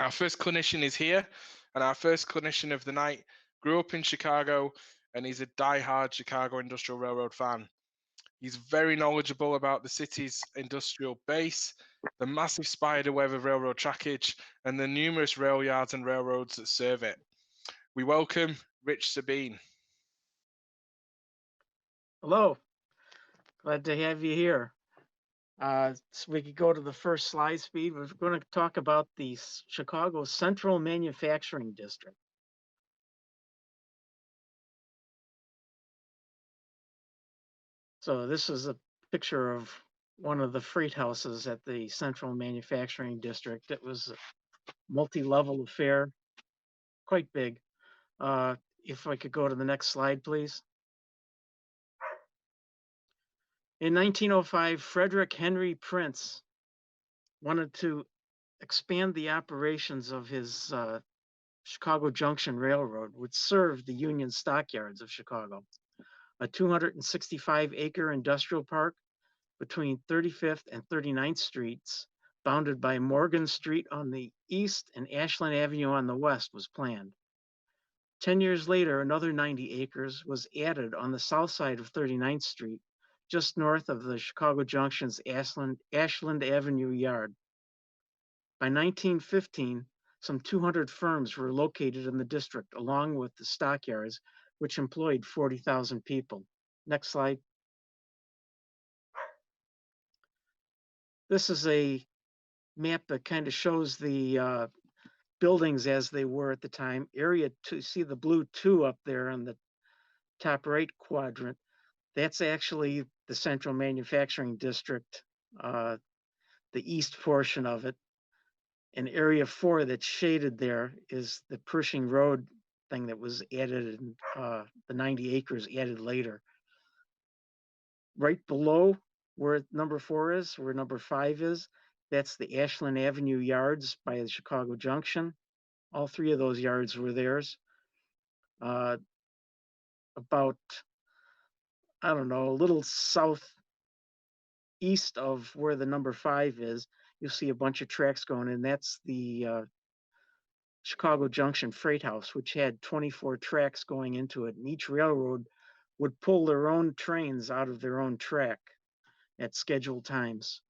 Our first clinician is here, and our first clinician of the night grew up in Chicago, and he's a die-hard Chicago Industrial Railroad fan. He's very knowledgeable about the city's industrial base, the massive spider web of railroad trackage, and the numerous rail yards and railroads that serve it. We welcome Rich Sieben. Hello, glad to have you here. So we could go to the first slide, Speed. We're going to talk about the Chicago Central Manufacturing District. So this is a picture of one of the freight houses at the Central Manufacturing District. It was a multi-level affair, quite big. If I could go to the next slide, please. In 1905, Frederick Henry Prince wanted to expand the operations of his Chicago Junction Railroad, which served the Union Stockyards of Chicago, a 265-acre industrial park between 35th and 39th Streets, bounded by Morgan Street on the east and Ashland Avenue on the west, was planned. 10 years later, another 90 acres was added on the south side of 39th Street, just north of the Chicago Junction's Ashland Avenue yard. By 1915, some 200 firms were located in the district, along with the stockyards, which employed 40,000 people. Next slide. This is a map that kind of shows the buildings as they were at the time. Area 2, see the blue 2 up there on the top right quadrant. That's actually the Central Manufacturing District, the east portion of it. And area 4 that's shaded there is the Pershing Road thing that was added, in, the 90 acres added later. Right below where number 4 is, where number 5 is, that's the Ashland Avenue yards by the Chicago Junction. All 3 of those yards were theirs. About, I don't know, a little southeast of where the number 5 is, you'll see a bunch of tracks going in. That's the Chicago Junction Freight House, which had 24 tracks going into it. And each railroad would pull their own trains out of their own track at scheduled times.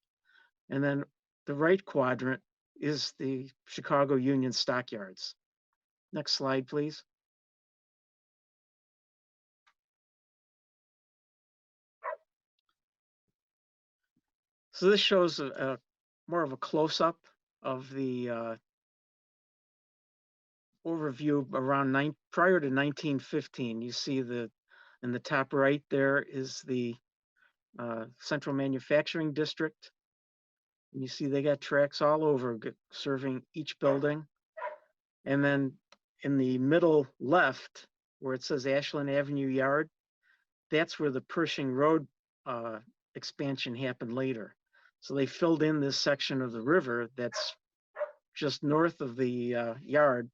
And then the right quadrant is the Chicago Union Stockyards. Next slide, please. So this shows more of a close-up of the overview around prior to 1915. You see in the top right there is the Central Manufacturing District. And you see they got tracks all over serving each building. And then in the middle left, where it says Ashland Avenue Yard, that's where the Pershing Road expansion happened later. So they filled in this section of the river that's just north of the yard,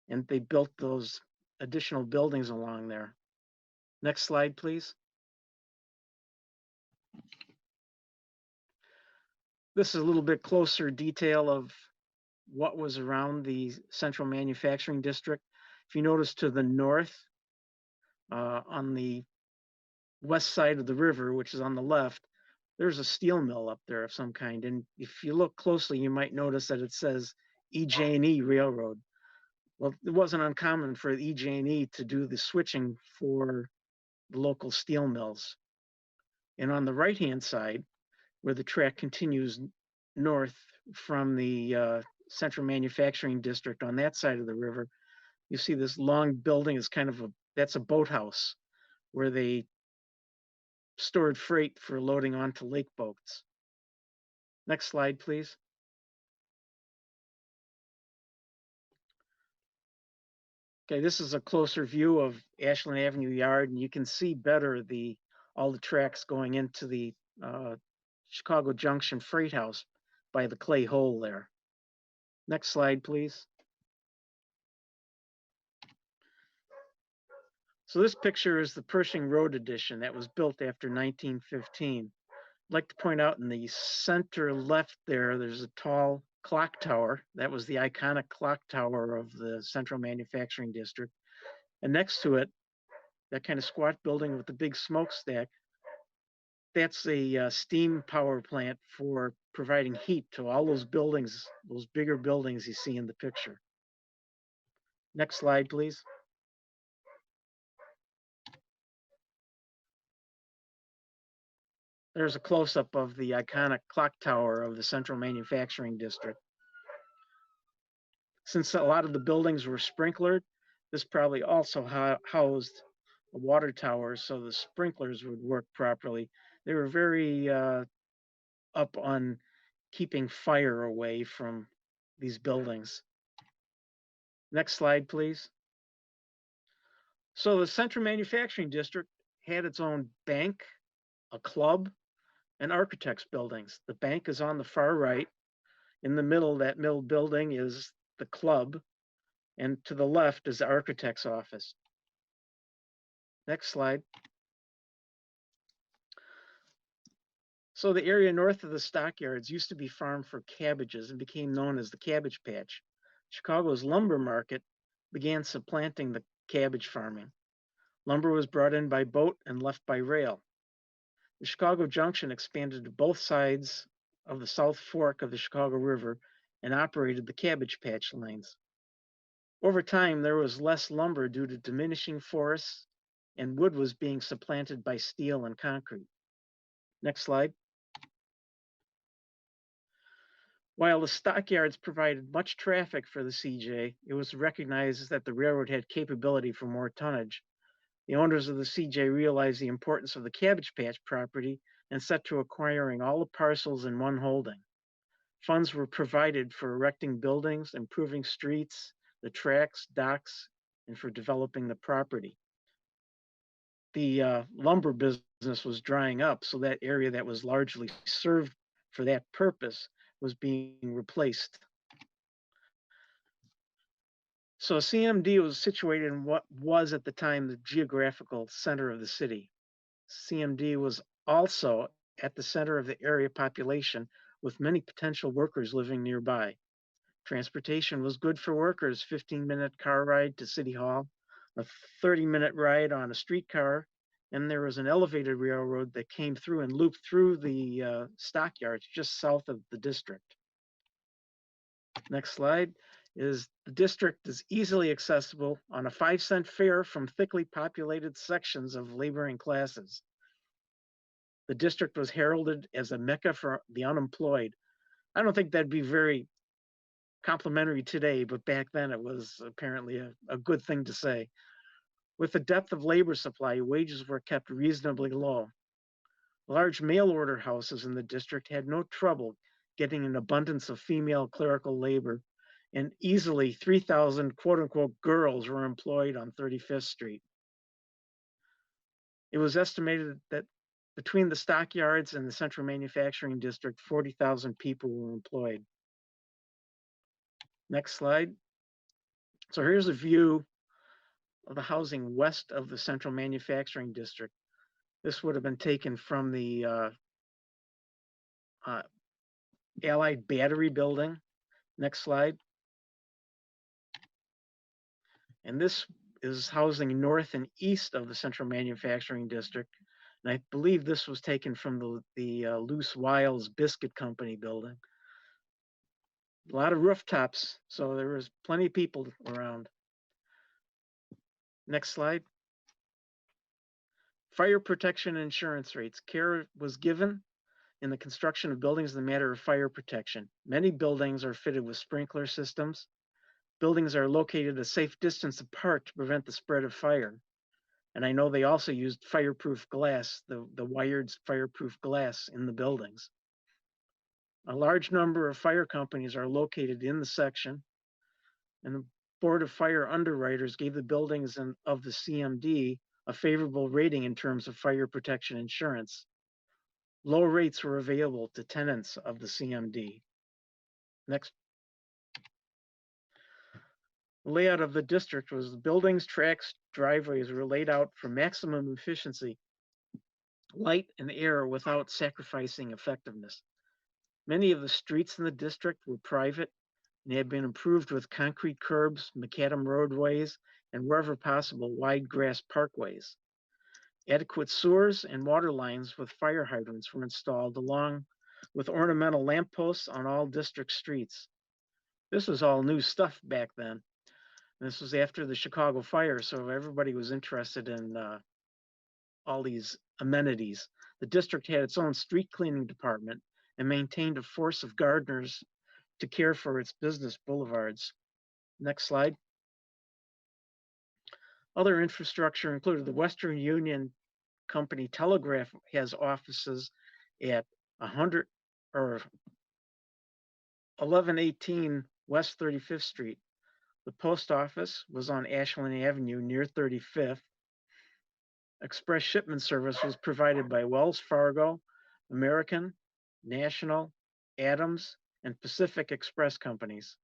and they built those additional buildings along there. Next slide, please. This is a little bit closer detail of what was around the Central Manufacturing District. If you notice to the north, on the west side of the river, which is on the left, there's a steel mill up there of some kind. And if you look closely, you might notice that it says EJ&E Railroad. Well, it wasn't uncommon for EJ&E to do the switching for the local steel mills. And on the right-hand side, where the track continues north from the Central Manufacturing District on that side of the river, you see this long building is kind of that's a boathouse where they stored freight for loading onto lake boats. Next slide, please. Okay, this is a closer view of Ashland Avenue Yard, and you can see better all the tracks going into the Chicago Junction Freight House by the clay hole there. Next slide, please. So this picture is the Pershing Road edition that was built after 1915. I'd like to point out in the center left there, there's a tall clock tower. That was the iconic clock tower of the Central Manufacturing District. And next to it, that kind of squat building with the big smokestack, that's a steam power plant for providing heat to all those buildings, those bigger buildings you see in the picture. Next slide, please. There's a close-up of the iconic clock tower of the Central Manufacturing District. Since a lot of the buildings were sprinklered, this probably also housed a water tower so the sprinklers would work properly. They were very up on keeping fire away from these buildings. Next slide, please. So the Central Manufacturing District had its own bank, a club, and architects buildings. The bank is on the far right. In the middle, that middle building is the club, and to the left is the architect's office. Next slide. So the area north of the stockyards used to be farmed for cabbages and became known as the Cabbage Patch. Chicago's lumber market began supplanting the cabbage farming. Lumber was brought in by boat and left by rail. The Chicago Junction expanded to both sides of the South Fork of the Chicago River and operated the Cabbage Patch lanes. Over time, there was less lumber due to diminishing forests, and wood was being supplanted by steel and concrete. Next slide. While the stockyards provided much traffic for the CJ, it was recognized that the railroad had capability for more tonnage. The owners of the CJ realized the importance of the Cabbage Patch property and set to acquiring all the parcels in one holding. Funds were provided for erecting buildings, improving streets, the tracks, docks, and for developing the property. The lumber business was drying up, so that area that was largely served for that purpose was being replaced. So CMD was situated in what was at the time the geographical center of the city. CMD was also at the center of the area population with many potential workers living nearby. Transportation was good for workers, 15-minute car ride to City Hall, a 30-minute ride on a streetcar, and there was an elevated railroad that came through and looped through the stockyards just south of the district. Next slide is the district is easily accessible on a 5-cent fare from thickly populated sections of laboring classes. The district was heralded as a mecca for the unemployed. I don't think that'd be very complimentary today, but back then it was apparently a good thing to say. With the depth of labor supply, wages were kept reasonably low. Large mail order houses in the district had no trouble getting an abundance of female clerical labor, and easily 3,000 quote unquote girls were employed on 35th Street. It was estimated that between the stockyards and the Central Manufacturing District, 40,000 people were employed. Next slide. So here's a view of the housing west of the Central Manufacturing District. This would have been taken from the Allied Battery Building. Next slide. And this is housing north and east of the Central Manufacturing District. And I believe this was taken from the Loose Wiles Biscuit Company building. A lot of rooftops, so there was plenty of people around. Next slide. Fire protection insurance rates. Care was given in the construction of buildings in the matter of fire protection. Many buildings are fitted with sprinkler systems. Buildings are located a safe distance apart to prevent the spread of fire. And I know they also used fireproof glass, the wired fireproof glass in the buildings. A large number of fire companies are located in the section, and the Board of Fire Underwriters gave the buildings of the CMD a favorable rating in terms of fire protection insurance. Low rates were available to tenants of the CMD. Next. The layout of the district was the buildings, tracks, driveways were laid out for maximum efficiency, light and air without sacrificing effectiveness. Many of the streets in the district were private and had been improved with concrete curbs, macadam roadways, and wherever possible, wide grass parkways. Adequate sewers and water lines with fire hydrants were installed along with ornamental lampposts on all district streets. This was all new stuff back then. This was after the Chicago fire, so everybody was interested in all these amenities. The district had its own street cleaning department and maintained a force of gardeners to care for its business boulevards. Next slide. Other infrastructure included the Western Union Company Telegraph has offices at 100 or 1118 West 35th Street. The post office was on Ashland Avenue near 35th. Express shipment service was provided by Wells Fargo, American, National, Adams, and Pacific Express companies.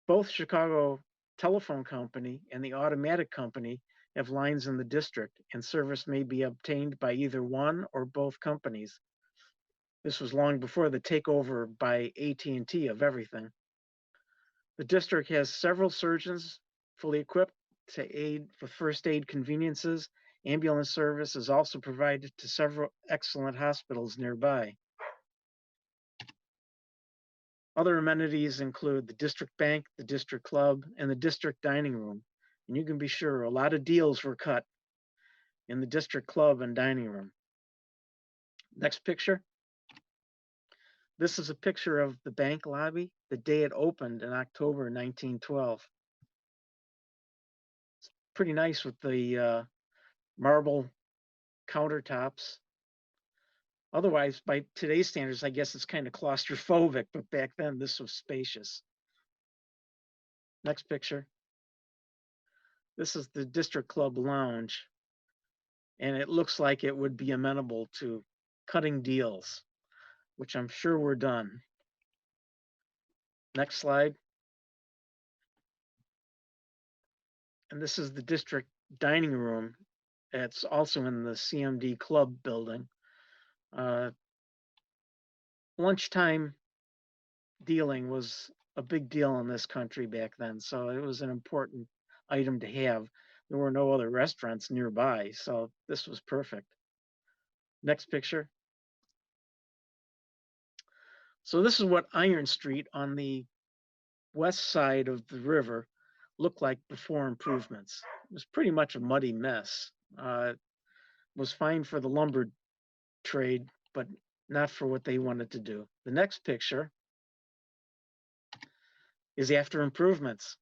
Both Chicago Telephone Company and the Automatic Company have lines in the district, and service may be obtained by either one or both companies. This was long before the takeover by AT&T of everything. The district has several surgeons fully equipped to aid with first aid conveniences. Ambulance service is also provided to several excellent hospitals nearby. Other amenities include the district bank, the district club, and the district dining room. And you can be sure a lot of deals were cut in the district club and dining room. Next picture. This is a picture of the bank lobby the day it opened in October 1912. It's pretty nice with the marble countertops. Otherwise, by today's standards, I guess it's kind of claustrophobic, but back then this was spacious. Next picture. This is the District Club Lounge, and it looks like it would be amenable to cutting deals, which I'm sure were done. Next slide. And this is the district dining room. It's also in the CMD Club building. Lunchtime dealing was a big deal in this country back then, so it was an important item to have. There were no other restaurants nearby, so this was perfect. Next picture. So this is what Iron Street on the west side of the river looked like before improvements. It was pretty much a muddy mess. It was fine for the lumber trade, but not for what they wanted to do. The next picture is after improvements.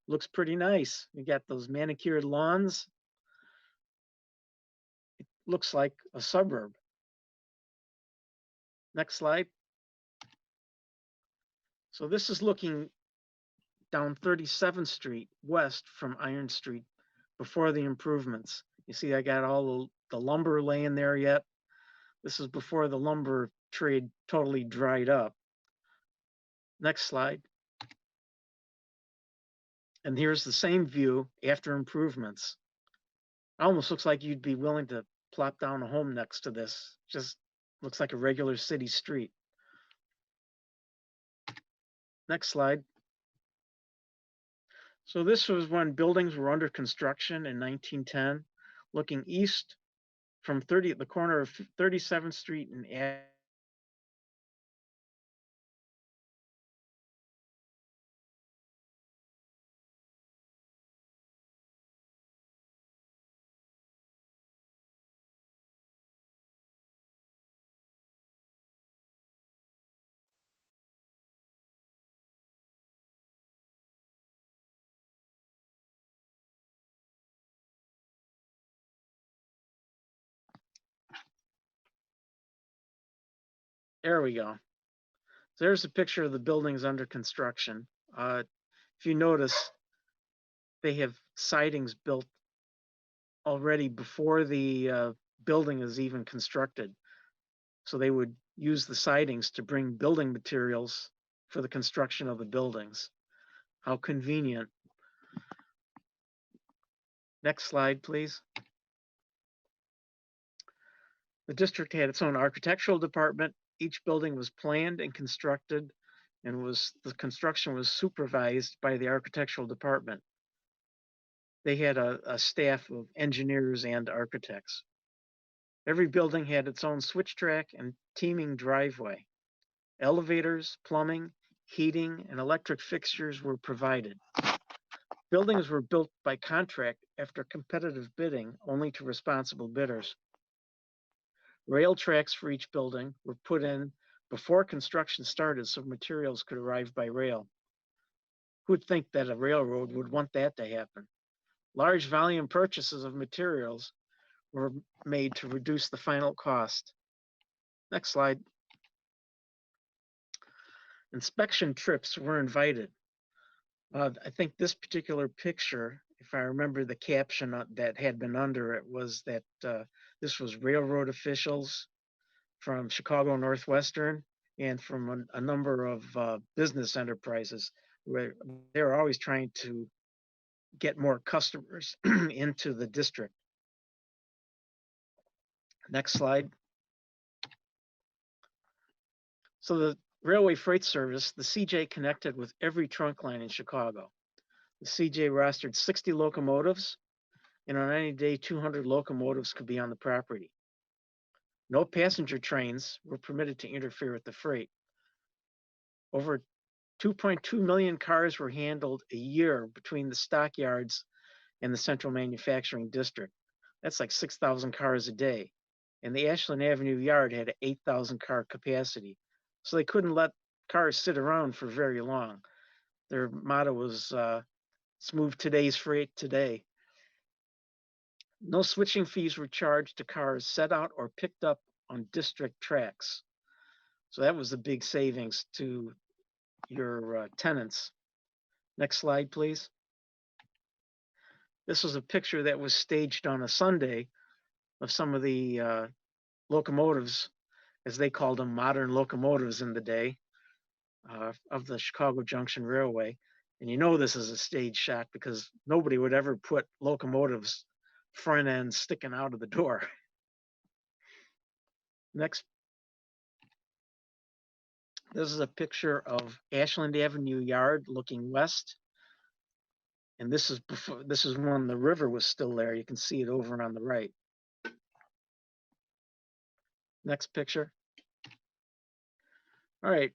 Looks pretty nice. You got those manicured lawns. It looks like a suburb. Next slide. So this is looking down 37th Street west from Iron Street before the improvements. You see, I got all the lumber laying there yet. This is before the lumber trade totally dried up. Next slide. And here's the same view after improvements. It almost looks like you'd be willing to plop down a home next to this. Just looks like a regular city street. Next slide. So this was when buildings were under construction in 1910, looking east from the corner of 37th Street and there we go. So there's a picture of the buildings under construction. If you notice, they have sidings built already before the building is even constructed. So they would use the sidings to bring building materials for the construction of the buildings. How convenient. Next slide, please. The district had its own architectural department Each building was planned and constructed, and the construction was supervised by the architectural department. They had a staff of engineers and architects. Every building had its own switch track and teeming driveway. Elevators, plumbing, heating, and electric fixtures were provided. Buildings were built by contract after competitive bidding only to responsible bidders. Rail tracks for each building were put in before construction started so materials could arrive by rail. Who'd think that a railroad would want that to happen? Large volume purchases of materials were made to reduce the final cost. Next slide. Inspection trips were invited. I think this particular picture, if I remember the caption that had been under it, was that this was railroad officials from Chicago Northwestern and from a number of business enterprises where they're always trying to get more customers into the district. Next slide. So the Railway Freight Service, the CJ, connected with every trunk line in Chicago. The CJ rostered 60 locomotives, and on any day, 200 locomotives could be on the property. No passenger trains were permitted to interfere with the freight. Over 2.2 million cars were handled a year between the stockyards and the central manufacturing district. That's like 6,000 cars a day. And the Ashland Avenue yard had an 8,000 car capacity. So they couldn't let cars sit around for very long. Their motto was, let's move today's freight today. No switching fees were charged to cars set out or picked up on district tracks. So that was a big savings to your tenants. Next slide, please. This was a picture that was staged on a Sunday of some of the locomotives, as they called them, modern locomotives in the day, of the Chicago Junction Railway. And you know this is a stage shot because nobody would ever put locomotives front end sticking out of the door. Next. This is a picture of Ashland Avenue Yard looking west. And this is when the river was still there. You can see it over on the right. Next picture. All right.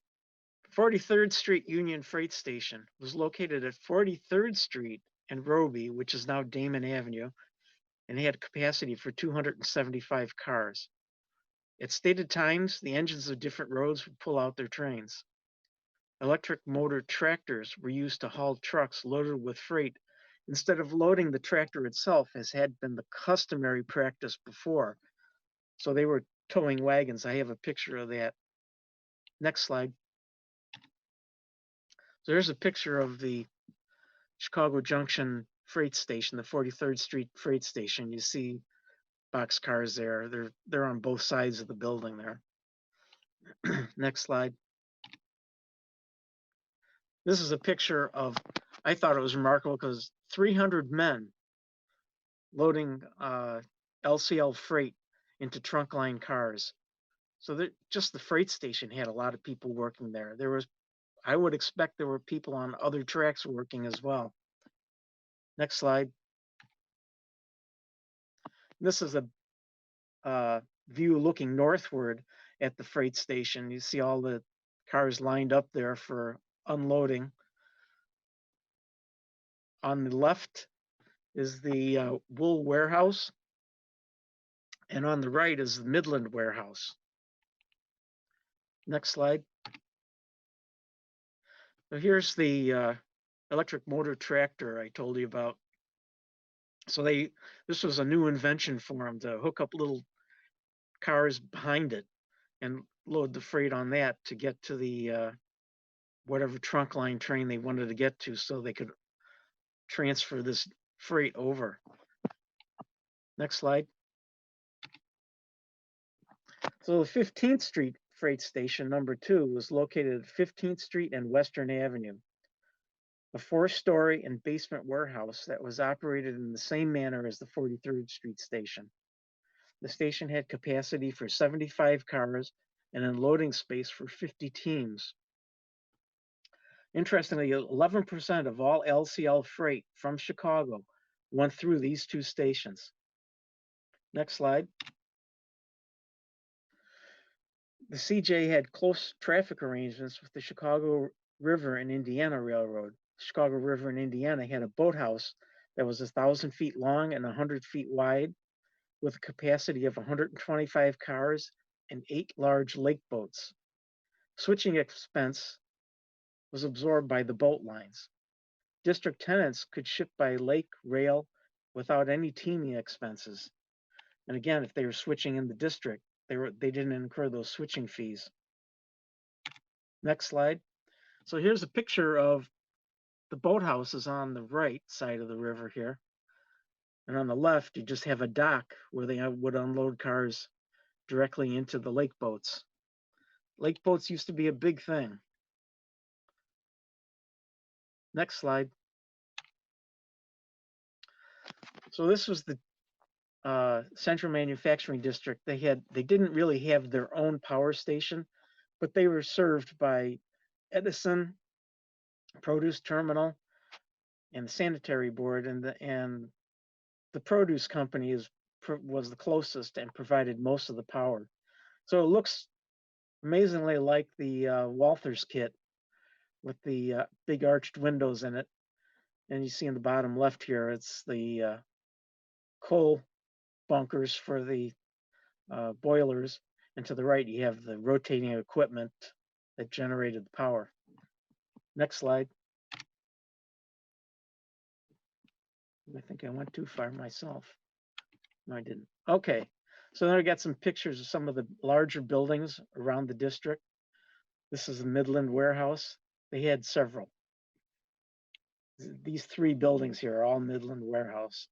43rd Street Union Freight Station was located at 43rd Street and Roby, which is now Damon Avenue, and had capacity for 275 cars. At stated times, the engines of different roads would pull out their trains. Electric motor tractors were used to haul trucks loaded with freight instead of loading the tractor itself, as had been the customary practice before. So they were towing wagons. I have a picture of that. Next slide. So there's a picture of the Chicago Junction freight station, the 43rd Street freight station. You see boxcars there. They're on both sides of the building there. Next slide. This is a picture of, I thought it was remarkable because 300 men loading LCL freight into trunk line cars. So just the freight station had a lot of people working there. I would expect there were people on other tracks working as well. Next slide. This is a view looking northward at the freight station. You see all the cars lined up there for unloading. On the left is the wool warehouse, and on the right is the Midland warehouse. Next slide. So here's the electric motor tractor I told you about. So this was a new invention for them, to hook up little cars behind it and load the freight on that to get to the whatever trunk line train they wanted to get to, so they could transfer this freight over. Next slide. So the 15th Street freight station, number 2, was located at 15th Street and Western Avenue. A 4-story and basement warehouse that was operated in the same manner as the 43rd Street station. The station had capacity for 75 cars and unloading space for 50 teams. Interestingly, 11% of all LCL freight from Chicago went through these two stations. Next slide. The CJ had close traffic arrangements with the Chicago River and Indiana Railroad. Chicago River and Indiana had a boathouse that was 1,000 feet long and 100 feet wide, with a capacity of 125 cars and 8 large lake boats. Switching expense was absorbed by the boat lines. District tenants could ship by lake, rail, without any teaming expenses. And again, if they were switching in the district, they didn't incur those switching fees. Next slide. So here's a picture of the boathouses on the right side of the river here. And on the left, you just have a dock where they would unload cars directly into the lake boats. Lake boats used to be a big thing. Next slide. So this was the Central Manufacturing District. They didn't really have their own power station, but they were served by Edison Produce Terminal and the Sanitary Board, and the produce company was the closest and provided most of the power. So it looks amazingly like the Walther's kit with the big arched windows in it. And you see in the bottom left here, it's the coal bunkers for the boilers. And to the right, you have the rotating equipment that generated the power. Next slide. I think I went too far myself. No, I didn't. Okay, so then I got some pictures of some of the larger buildings around the district. This is the Midland Warehouse. They had several. These 3 buildings here are all Midland Warehouse.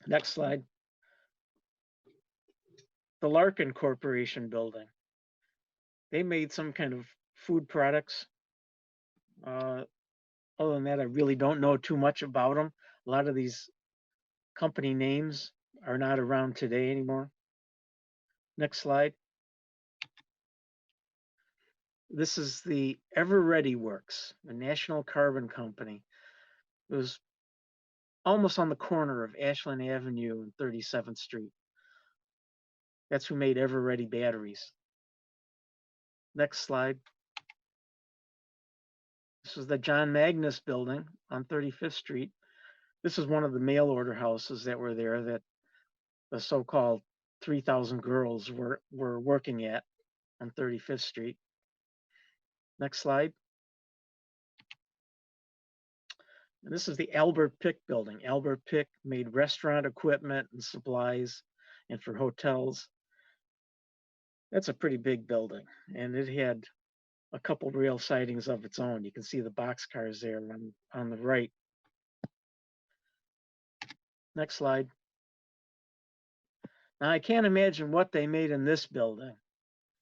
Next slide. The Larkin Corporation building. They made some kind of food products. Other than that, I really don't know too much about them. A lot of these company names are not around today anymore. Next slide. This is the Ever Ready Works, the National Carbon Company. It was almost on the corner of Ashland Avenue and 37th Street. That's who made Ever Ready batteries. Next slide. This is the John Magnus building on 35th Street. This is one of the mail order houses that were there that the so-called 3,000 girls were working at on 35th Street. Next slide. And this is the Albert Pick building. Albert Pick made restaurant equipment and supplies and for hotels. That's a pretty big building, and it had a couple rail sidings of its own. You can see the boxcars there on the right. Next slide. Now I can't imagine what they made in this building,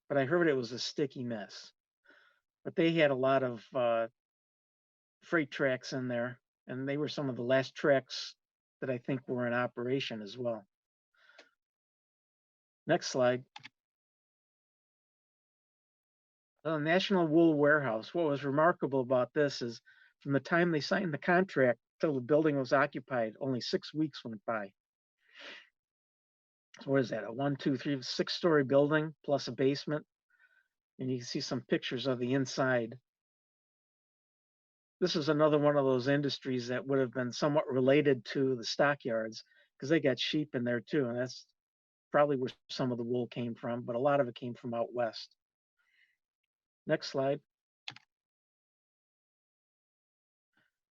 but I heard it was a sticky mess. But they had a lot of freight tracks in there, and they were some of the last tracks that I think were in operation as well. Next slide. The National Wool Warehouse. What was remarkable about this is from the time they signed the contract till the building was occupied, only 6 weeks went by. So what is that? A 1, 2, 3, 6-story building plus a basement. And you can see some pictures of the inside. This is another one of those industries that would have been somewhat related to the stockyards because they got sheep in there too. And that's probably where some of the wool came from, but a lot of it came from out west. Next slide.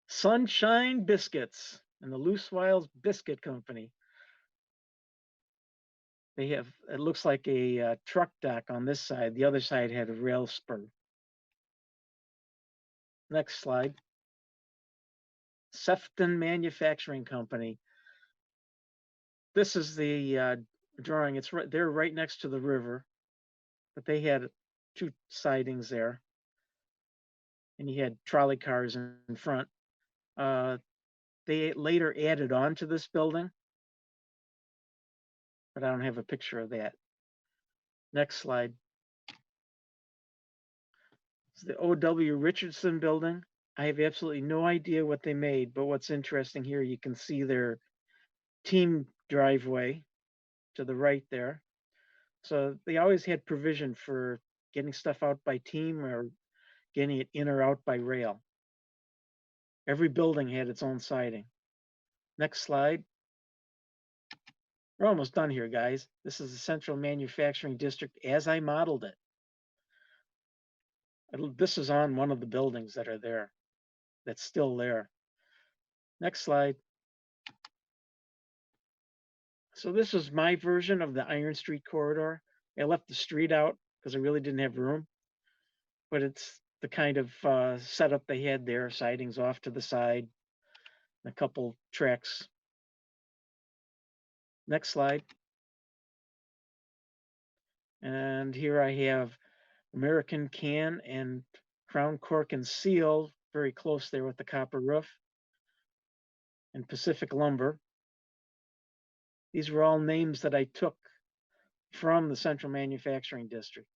Sunshine Biscuits and the Loose Wiles Biscuit Company. They have, it looks like a truck dock on this side. The other side had a rail spur. Next slide. Sefton Manufacturing Company. This is the drawing. It's right, they're right next to the river, but they had 2 sidings there. And you had trolley cars in front. They later added on to this building, but I don't have a picture of that. Next slide. It's the O.W. Richardson building. I have absolutely no idea what they made, but what's interesting here, you can see their team driveway to the right there. So they always had provision for getting stuff out by team or getting it in or out by rail. Every building had its own siding. Next slide. We're almost done here, guys. This is the Central Manufacturing District as I modeled it. This is on one of the buildings that are there, that's still there. Next slide. So this is my version of the Iron Street corridor. I left the street out because I really didn't have room, but it's the kind of setup they had there, sidings off to the side, a couple tracks. Next slide. And here I have American Can and Crown Cork and Seal very close there with the copper roof, and Pacific Lumber. These were all names that I took from the Central Manufacturing District.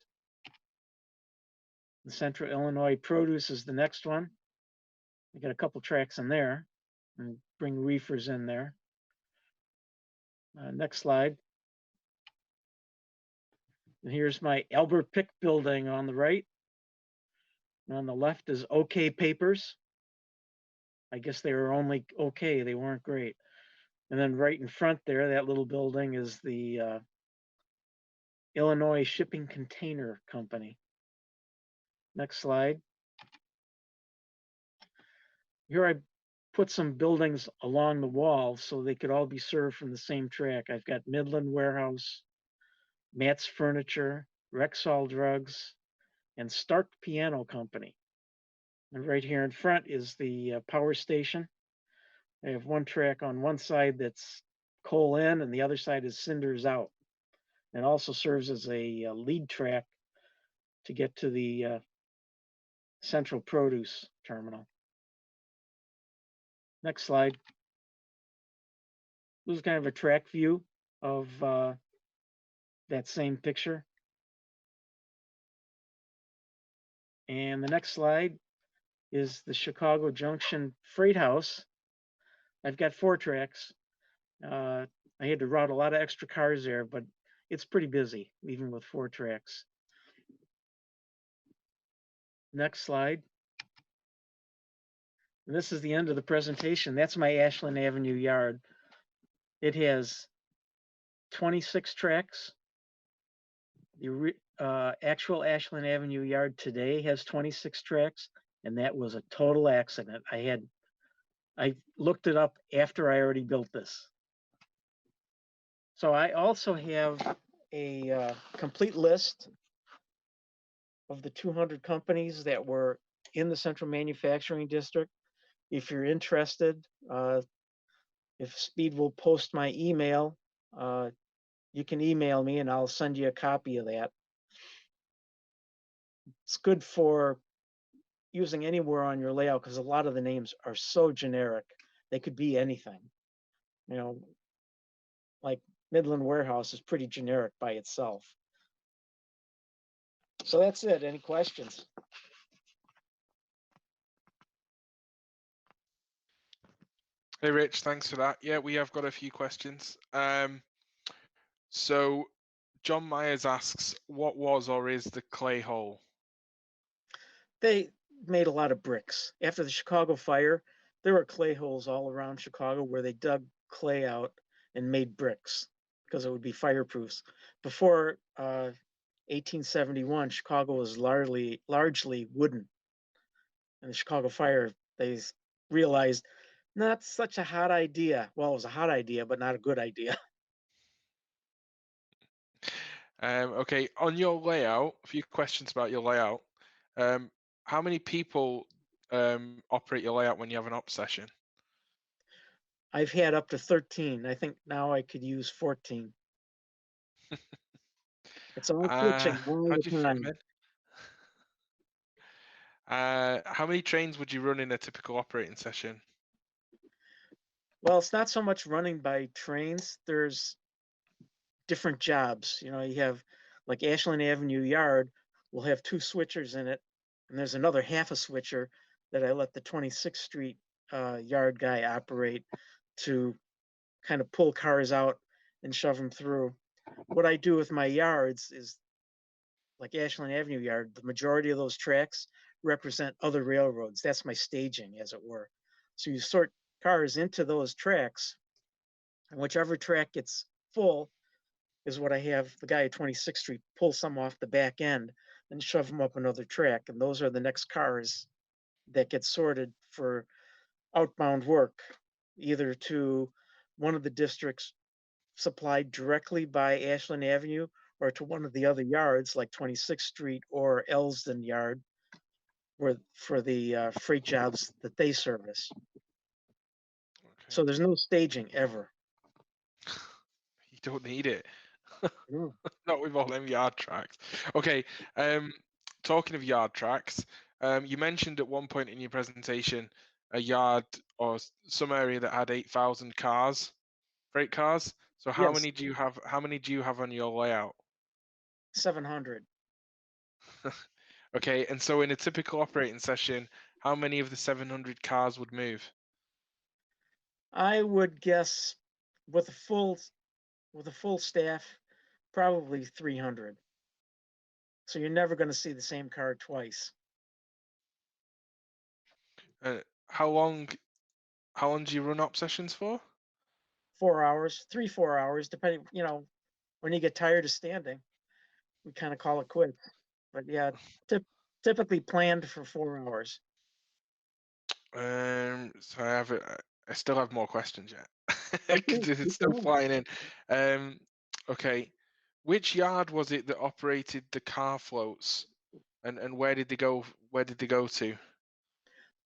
The Central Illinois Produce is the next one. I got a couple tracks in there and bring reefers in there. Next slide. And here's my Albert Pick building on the right. And on the left is OK Papers. I guess they were only okay, they weren't great. And then right in front there, that little building is the Illinois Shipping Container Company. Next slide. Here I put some buildings along the wall so they could all be served from the same track. I've got Midland Warehouse, Matt's Furniture, Rexall Drugs, and Stark Piano Company. And right here in front is the power station. I have one track on one side that's coal in and the other side is cinders out. It also serves as a lead track to get to the Central Produce Terminal. Next slide. This is kind of a track view of that same picture. And the next slide is the Chicago Junction Freight House. I've got 4 tracks. I had to route a lot of extra cars there, but it's pretty busy, even with 4 tracks. Next slide. And this is the end of the presentation. That's my Ashland Avenue yard. It has 26 tracks. The actual Ashland Avenue yard today has 26 tracks, and that was a total accident. I looked it up after I already built this. So I also have a complete list of the 200 companies that were in the Central Manufacturing District. If you're interested, if Speed will post my email, you can email me and I'll send you a copy of that. It's good for using anywhere on your layout because a lot of the names are so generic. They could be anything. You know, like Midland Warehouse is pretty generic by itself. So that's it. Any questions? Hey, Rich, thanks for that. Yeah, we have got a few questions. So John Myers asks, what was or is the clay hole? They made a lot of bricks. After the Chicago fire, there were clay holes all around Chicago where they dug clay out and made bricks because it would be fireproofs. Before 1871, Chicago was largely wooden. And the Chicago fire, they realized not such a hot idea. Well, it was a hot idea, but not a good idea. Okay, on your layout, a few questions about your layout. How many people operate your layout when you have an op session? I've had up to 13. I think now I could use 14. It's all switching all How the do you fit 'em time. in? How many trains would you run in a typical operating session? Well, it's not so much running by trains. There's different jobs. You know, you have like Ashland Avenue Yard will have two switchers in it, and there's another half a switcher that I let the 26th Street yard guy operate to kind of pull cars out and shove them through. What I do with my yards is like Ashland Avenue Yard, the majority of those tracks represent other railroads. That's my staging, as it were. So you sort cars into those tracks, and whichever track gets full is what I have the guy at 26th Street pull some off the back end and shove them up another track. And those are the next cars that get sorted for outbound work, either to one of the districts supplied directly by Ashland Avenue or to one of the other yards like 26th Street or Elsden Yard where, for the freight jobs that they service. Okay. So there's no staging ever. You don't need it. Mm. Not with all them yard tracks. Okay. Talking of yard tracks, you mentioned at one point in your presentation a yard or some area that had 8,000 cars, freight cars. So how Yes, many do you have? How many do you have on your layout? 700. Okay, and so in a typical operating session, how many of the 700 cars would move? I would guess with a full staff, probably 300. So you're never going to see the same car twice. Uh, how long? How long do you run op sessions for? 4 hours, 3, 4 hours, depending, when you get tired of standing, we kind of call it quits. But yeah, typically planned for 4 hours. So I still have more questions yet. Okay, 'Cause it's keep still going. flying in. Um, okay, which yard was it that operated the car floats, and where did they go? Where did they go to?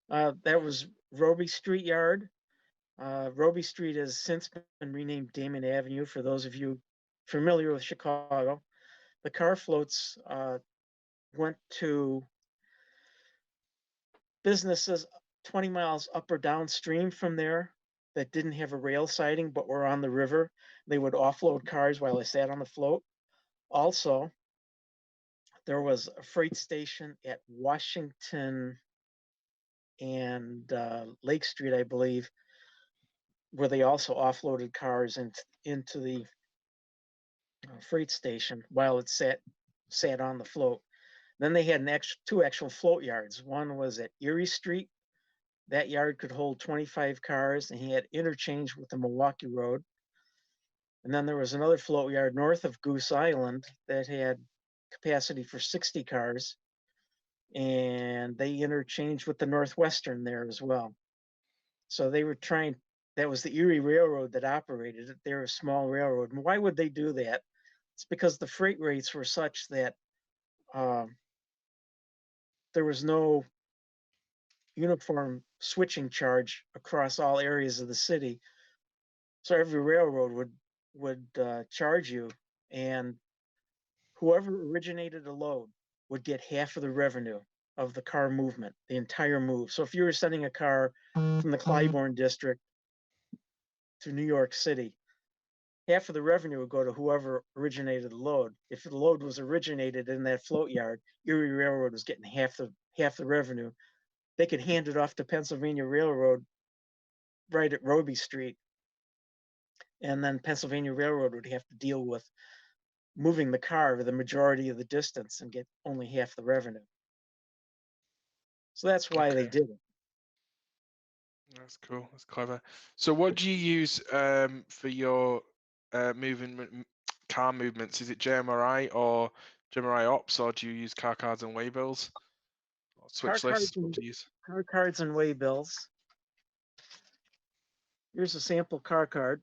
That was Roby Street Yard. Roby Street has since been renamed Damon Avenue for those of you familiar with Chicago. The car floats went to businesses 20 miles up or downstream from there that didn't have a rail siding but were on the river. They would offload cars while they sat on the float. Also, there was a freight station at Washington and Lake Street, I believe, where they also offloaded cars into the freight station while it sat on the float. Then they had two actual float yards. One was at Erie Street. That yard could hold 25 cars, and he had interchange with the Milwaukee Road. And then there was another float yard north of Goose Island that had capacity for 60 cars, and they interchanged with the Northwestern there as well. So they were trying, that was the Erie Railroad that operated it. They're a small railroad. And why would they do that? It's because the freight rates were such that there was no uniform switching charge across all areas of the city. So every railroad would charge you, and whoever originated a load would get half of the revenue of the car movement, the entire move. So if you were sending a car from the Clybourne district to New York City, half of the revenue would go to whoever originated the load. If the load was originated in that float yard, Erie Railroad was getting half the revenue. They could hand it off to Pennsylvania Railroad right at Roby Street, and then Pennsylvania Railroad would have to deal with moving the car the majority of the distance and get only half the revenue. So that's why they Okay, did it. that's cool. That's clever. So what do you use for your car movements? Is it JMRI or JMRI ops, or do you use car cards and waybills or Car switch cards lists? What and do you use? car cards and waybills. Here's a sample car card.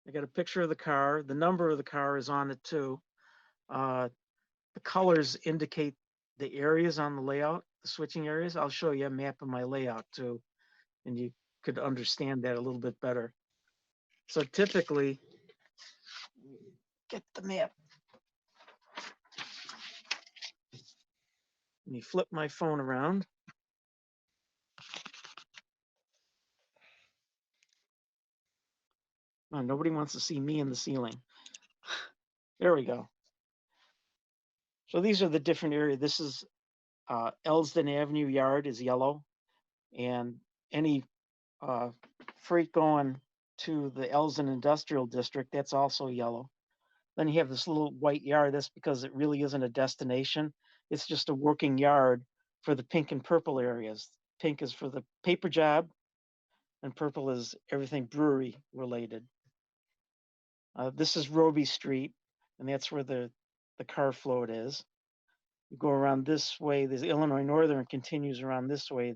I got a picture of the car. The number of the car is on it too. The colors indicate the areas on the layout, the switching areas. I'll show you a map of my layout too, and you could understand that a little bit better. So typically, get the map. Let me flip my phone around. Oh, nobody wants to see me in the ceiling. There we go. So these are the different areas. This is Elsden Avenue Yard is yellow, and any freight going to the Elsden Industrial District, that's also yellow. Then you have this little white yard. That's because it really isn't a destination. It's just a working yard for the pink and purple areas. Pink is for the paper job, and purple is everything brewery related. This is Roby Street, and that's where the car float is. You go around this way, the Illinois Northern continues around this way,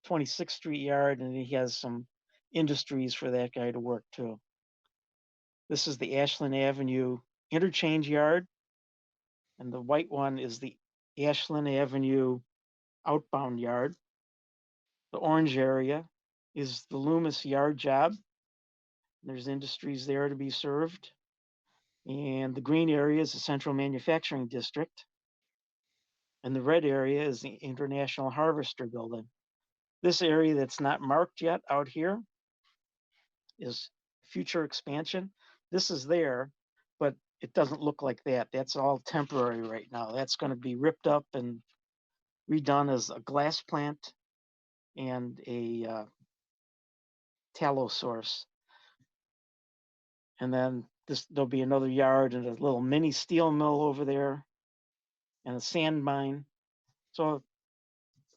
26th Street yard, and he has some industries for that guy to work too. This is the Ashland Avenue interchange yard, and the white one is the Ashland Avenue outbound yard. The orange area is the Loomis yard job. There's industries there to be served. And the green area is the Central Manufacturing District. And the red area is the International Harvester Building. This area that's not marked yet out here is future expansion. This is there, but it doesn't look like that. That's all temporary right now. That's going to be ripped up and redone as a glass plant and a tallow source. And then there'll be another yard and a little mini steel mill over there and a sand mine. So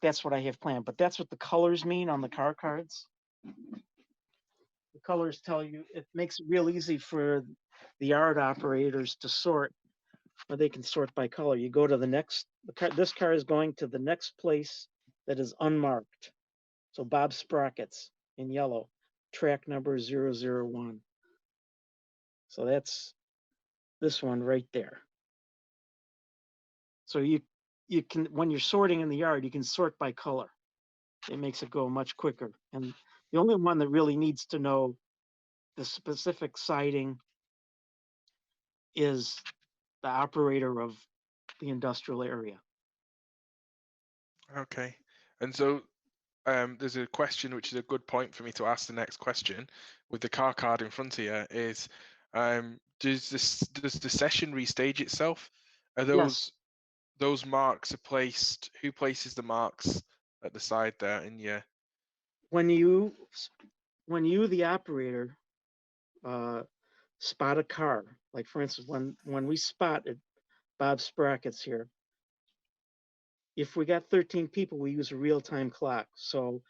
that's what I have planned, but that's what the colors mean on the car cards. The colors tell you, it makes it real easy for the yard operators to sort, or they can sort by color. You go to the next, this car is going to the next place that is unmarked. So Bob Sprockets in yellow, track number 001. So that's this one right there. So you can, when you're sorting in the yard, you can sort by color. It makes it go much quicker. And the only one that really needs to know the specific siding is the operator of the industrial area. Okay. And so there's a question which is a good point for me to ask the next question with the car card in front of you is, does the session restage itself? Are Yes. those marks are placed, who places the marks at the side there in your... When you, the operator, spot a car, like for instance, when we spotted Bob Sprockets here, if we got 13 people, we use a real-time clock. So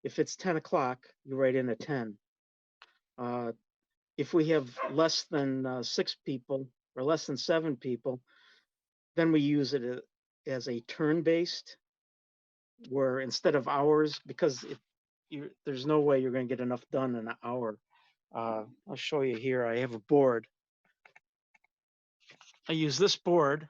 if it's 10 o'clock, you write in a 10. If we have less than 6 people or less than 7 people, then we use it as a turn-based, where instead of hours, because there's no way you're going to get enough done in an hour. I'll show you here. I have a board. I use this board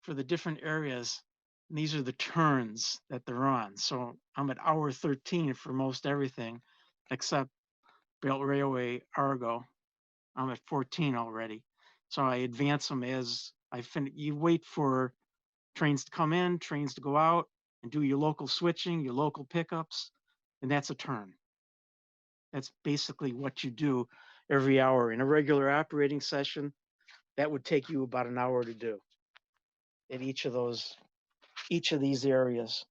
for the different areas. And these are the turns that they're on. So I'm at hour 13 for most everything, except Belt Railway Argo. I'm at 14 already. So I advance them as I finish. You wait for trains to come in, trains to go out, and do your local switching, your local pickups, and that's a turn. That's basically what you do every hour. In a regular operating session, that would take you about an hour to do at each of these areas.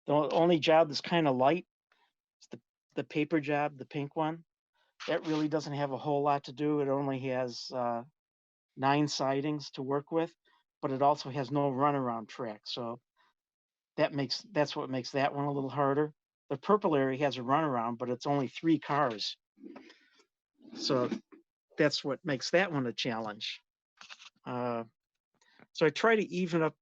The only job that's kind of light is the paper job, the pink one. That really doesn't have a whole lot to do. It only has 9 sidings to work with, but it also has no runaround track. So that's what makes that one a little harder. The purple area has a runaround, but it's only 3 cars. So that's what makes that one a challenge. So I try to even up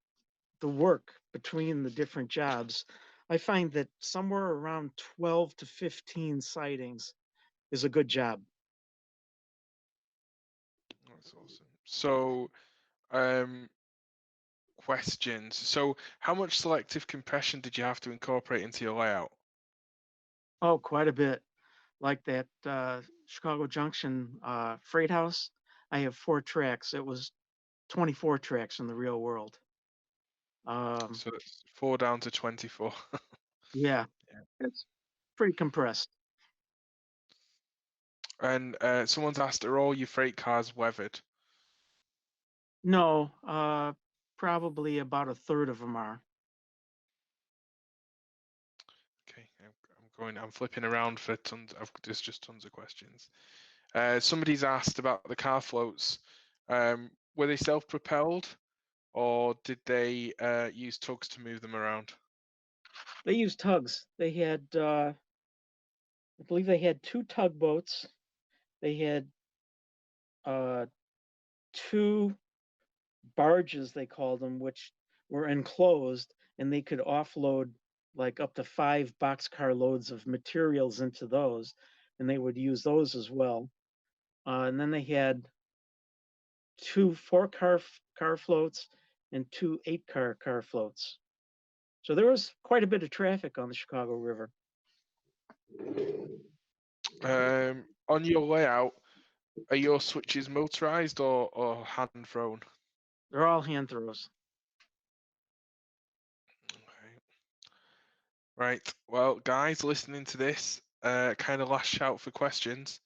the work between the different jobs. I find that somewhere around 12 to 15 sightings is a good job. That's awesome. So, questions. So, how much selective compression did you have to incorporate into your layout? Oh, quite a bit. Like that Chicago Junction freight house, I have 4 tracks. It was 24 tracks in the real world. So it's 4 down to 24. Yeah, Yeah. it's pretty compressed. And someone's asked, are all your freight cars weathered? No, probably about a third of them are. Okay, I'm flipping around for tons. There's just tons of questions. Somebody's asked about the car floats. Were they self-propelled, or did they use tugs to move them around? They used tugs. They had, I believe they had 2 tugboats. They had two barges, they called them, which were enclosed, and they could offload like up to 5 boxcar loads of materials into those, and they would use those as well. And then they had 2 4-car floats and 2 8-car floats. So there was quite a bit of traffic on the Chicago River. On your layout, are your switches motorized or hand thrown? They're all hand throws. Okay. Right. Well, guys, listening to this, kind of last shout for questions,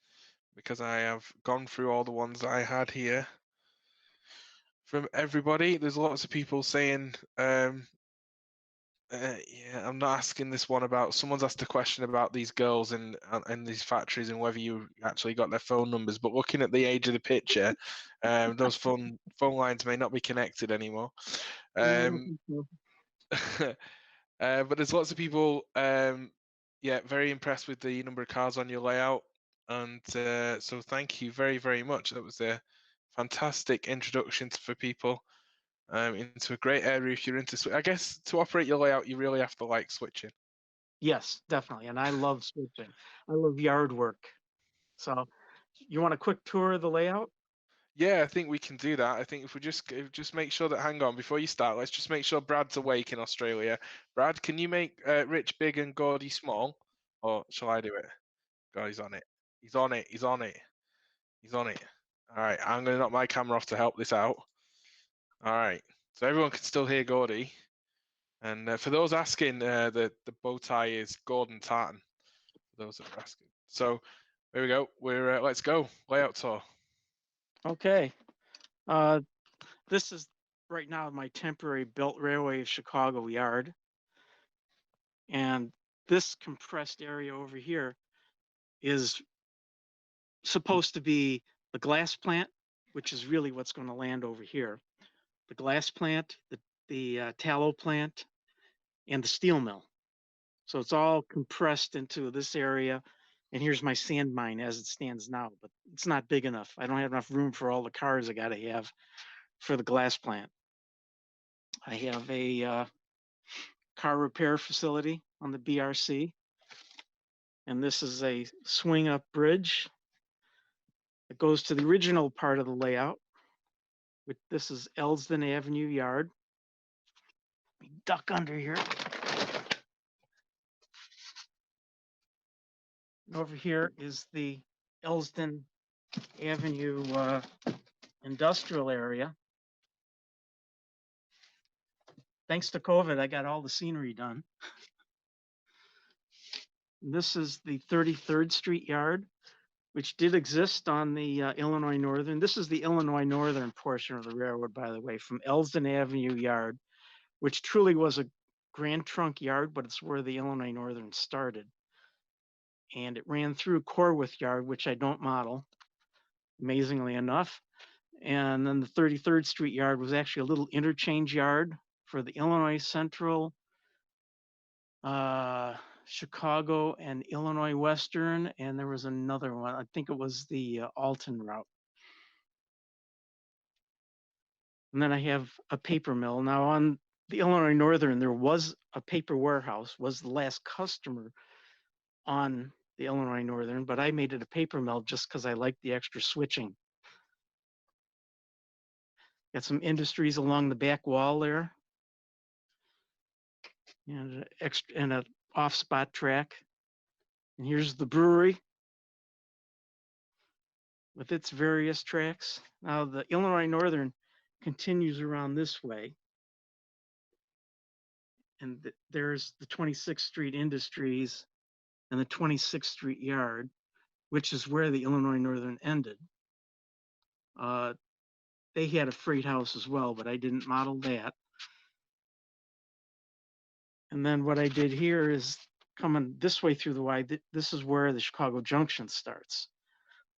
because I have gone through all the ones I had here from everybody. There's lots of people saying, yeah, I'm not asking this one about. Someone's asked a question about these girls in these factories and whether you actually got their phone numbers. But looking at the age of the picture, those phone lines may not be connected anymore. But there's lots of people, yeah, very impressed with the number of cars on your layout, and so thank you very, very much. That was a fantastic introduction for people into a great area. If you're into, I guess to operate your layout, you really have to like switching. Yes, definitely. And I love switching. I love yard work. So you want a quick tour of the layout? Yeah, I think we can do that. I think if we just make sure that, hang on, before you start, let's just make sure Brad's awake in Australia. Brad, can you make Rich big and Gordy small, or shall I do it? God, he's on it. He's on it. He's on it. He's on it. All right, I'm going to knock my camera off to help this out. All right, so everyone can still hear Gordy. And for those asking, the bow tie is Gordon Tartan. For those that are asking. So there we go. We're let's go layout tour. Okay. This is right now my temporary Belt Railway of Chicago yard. And this compressed area over here is supposed to be the glass plant, which is really what's going to land over here. The glass plant, the tallow plant, and the steel mill. So it's all compressed into this area. And here's my sand mine as it stands now, but it's not big enough. I don't have enough room for all the cars I got to have for the glass plant. I have a car repair facility on the BRC. And this is a swing up bridge that goes to the original part of the layout. This is Elsden Avenue Yard. Let me duck under here. And over here is the Elsden Avenue industrial area. Thanks to COVID, I got all the scenery done. This is the 33rd Street yard, which did exist on the Illinois Northern. This is the Illinois Northern portion of the railroad, by the way, from Elsden Avenue Yard, which truly was a Grand Trunk yard, but it's where the Illinois Northern started. And it ran through Corwith Yard, which I don't model, amazingly enough. And then the 33rd Street yard was actually a little interchange yard for the Illinois Central, Chicago, and Illinois Western. And there was another one. I think it was the Alton route. And then I have a paper mill. Now on the Illinois Northern, there was a paper warehouse, was the last customer on the Illinois Northern, but I made it a paper mill just because I liked the extra switching. Got some industries along the back wall there, and an off spot track. And here's the brewery with its various tracks. Now the Illinois Northern continues around this way. And there's the 26th Street Industries and the 26th Street Yard, which is where the Illinois Northern ended. they had a freight house as well, but I didn't model that. And then what I did here is coming this way through the Y, this is where the Chicago Junction starts.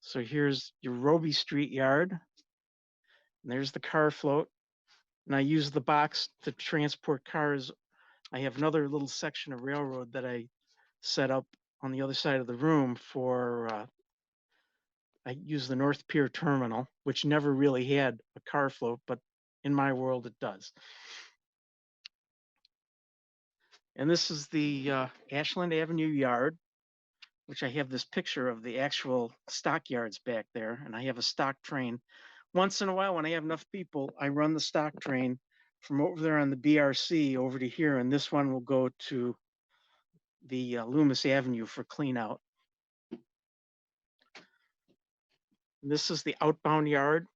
So here's your Roby Street yard. And there's the car float. And I use the box to transport cars. I have another little section of railroad that I set up on the other side of the room for, I use the North Pier Terminal, which never really had a car float, but in my world it does. And this is the Ashland Avenue yard, which I have this picture of the actual stockyards back there. And I have a stock train. Once in a while, when I have enough people, I run the stock train from over there on the BRC over to here. And this one will go to the Loomis Avenue for clean out. And this is the outbound yard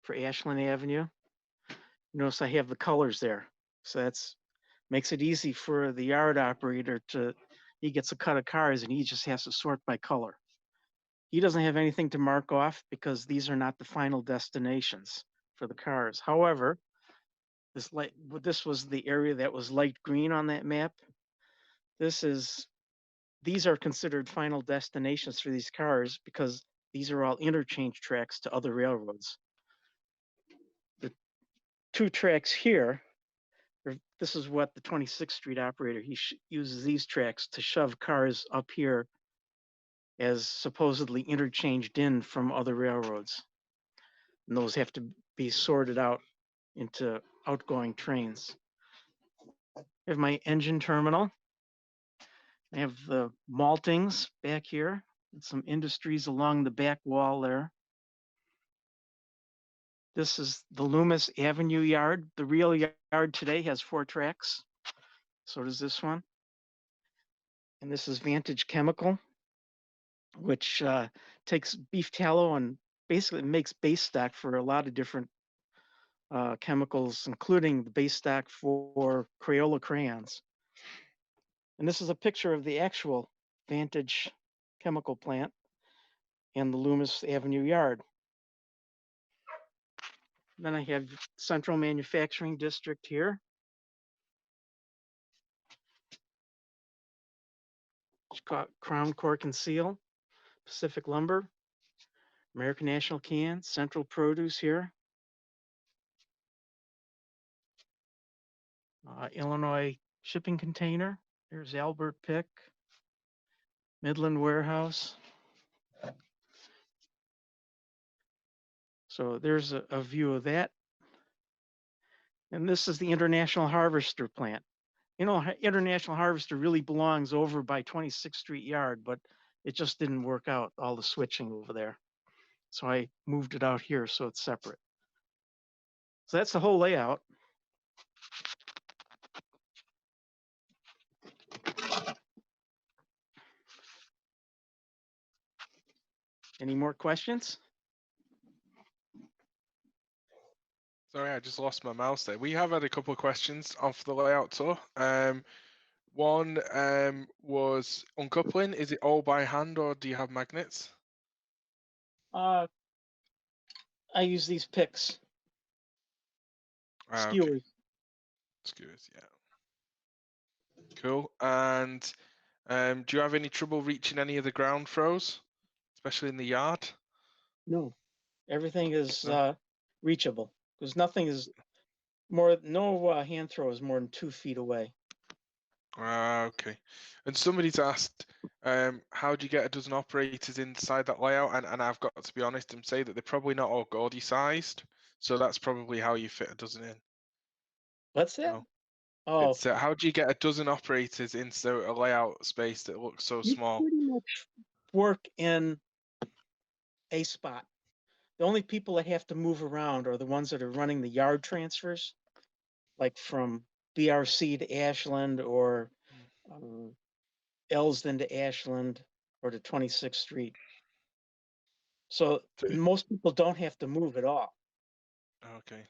for Ashland Avenue. Notice I have the colors there. So that's makes it easy for the yard operator to, he gets a cut of cars and he just has to sort by color. He doesn't have anything to mark off because these are not the final destinations for the cars. However, this was the area that was light green on that map. These are considered final destinations for these cars because these are all interchange tracks to other railroads. The 2 tracks here, this is what the 26th Street operator, he uses these tracks to shove cars up here as supposedly interchanged in from other railroads. And those have to be sorted out into outgoing trains. I have my engine terminal. I have the maltings back here and some industries along the back wall there. This is the Loomis Avenue yard. The real yard today has 4 tracks. So does this one. And this is Vantage Chemical, which takes beef tallow and basically makes base stock for a lot of different chemicals, including the base stock for Crayola crayons. And this is a picture of the actual Vantage chemical plant and the Loomis Avenue yard. Then I have Central Manufacturing District here. Crown Cork and Seal, Pacific Lumber, American National Can, Central Produce here. Illinois Shipping Container. There's Albert Pick, Midland Warehouse. So there's a view of that. And this is the International Harvester plant. You know, International Harvester really belongs over by 26th Street Yard, but it just didn't work out, all the switching over there. So I moved it out here so it's separate. So that's the whole layout. Any more questions? Sorry, I just lost my mouse there. We have had a couple of questions off the layout tour. One was uncoupling. Is it all by hand or do you have magnets? I use these picks. Okay. Skewers. Skewers, yeah. Cool. And do you have any trouble reaching any of the ground throws, especially in the yard? No, everything is reachable because nothing is more, no hand throw is more than 2 feet away. Okay. And somebody's asked, how do you get a dozen operators inside that layout? And I've got to be honest and say that they're probably not all Gordy sized. So that's probably how you fit a dozen in. What's that? So Oh, it's how do you get a dozen operators into a layout space that looks so you small? pretty much work in a spot. The only people that have to move around are the ones that are running the yard transfers, like from BRC to Ashland or Elsden to Ashland or to 26th Street. So most people don't have to move at all. Okay.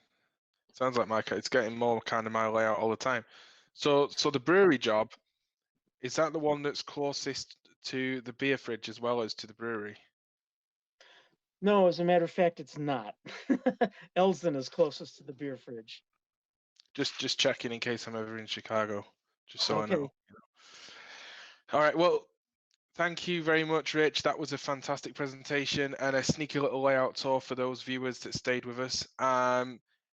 Sounds like it's getting more kind of my layout all the time. So the brewery job, is that the one that's closest to the beer fridge as well as to the brewery? No, as a matter of fact, it's not. Elsden is closest to the beer fridge. Just checking in case I'm ever in Chicago, just so I know. Okay. All right. Well, thank you very much, Rich. That was a fantastic presentation and a sneaky little layout tour for those viewers that stayed with us.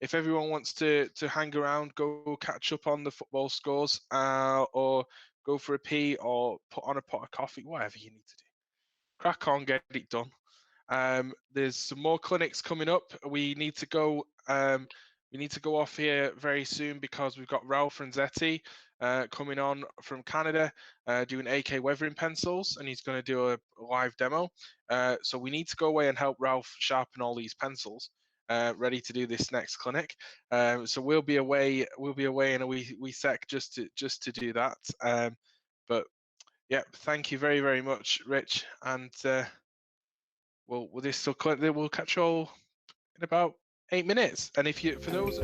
If everyone wants to hang around, go catch up on the football scores, or go for a pee, or put on a pot of coffee, whatever you need to do. Crack on, get it done. There's some more clinics coming up. We need to go. We need to go off here very soon because we've got Ralph Franzetti coming on from Canada doing AK weathering pencils, and he's going to do a live demo. So we need to go away and help Ralph sharpen all these pencils, ready to do this next clinic. So we'll be away. We'll be away in a wee sec just to do that. But yeah, thank you very very much, Rich, and. We'll catch you all in about 8 minutes. And if you, for those.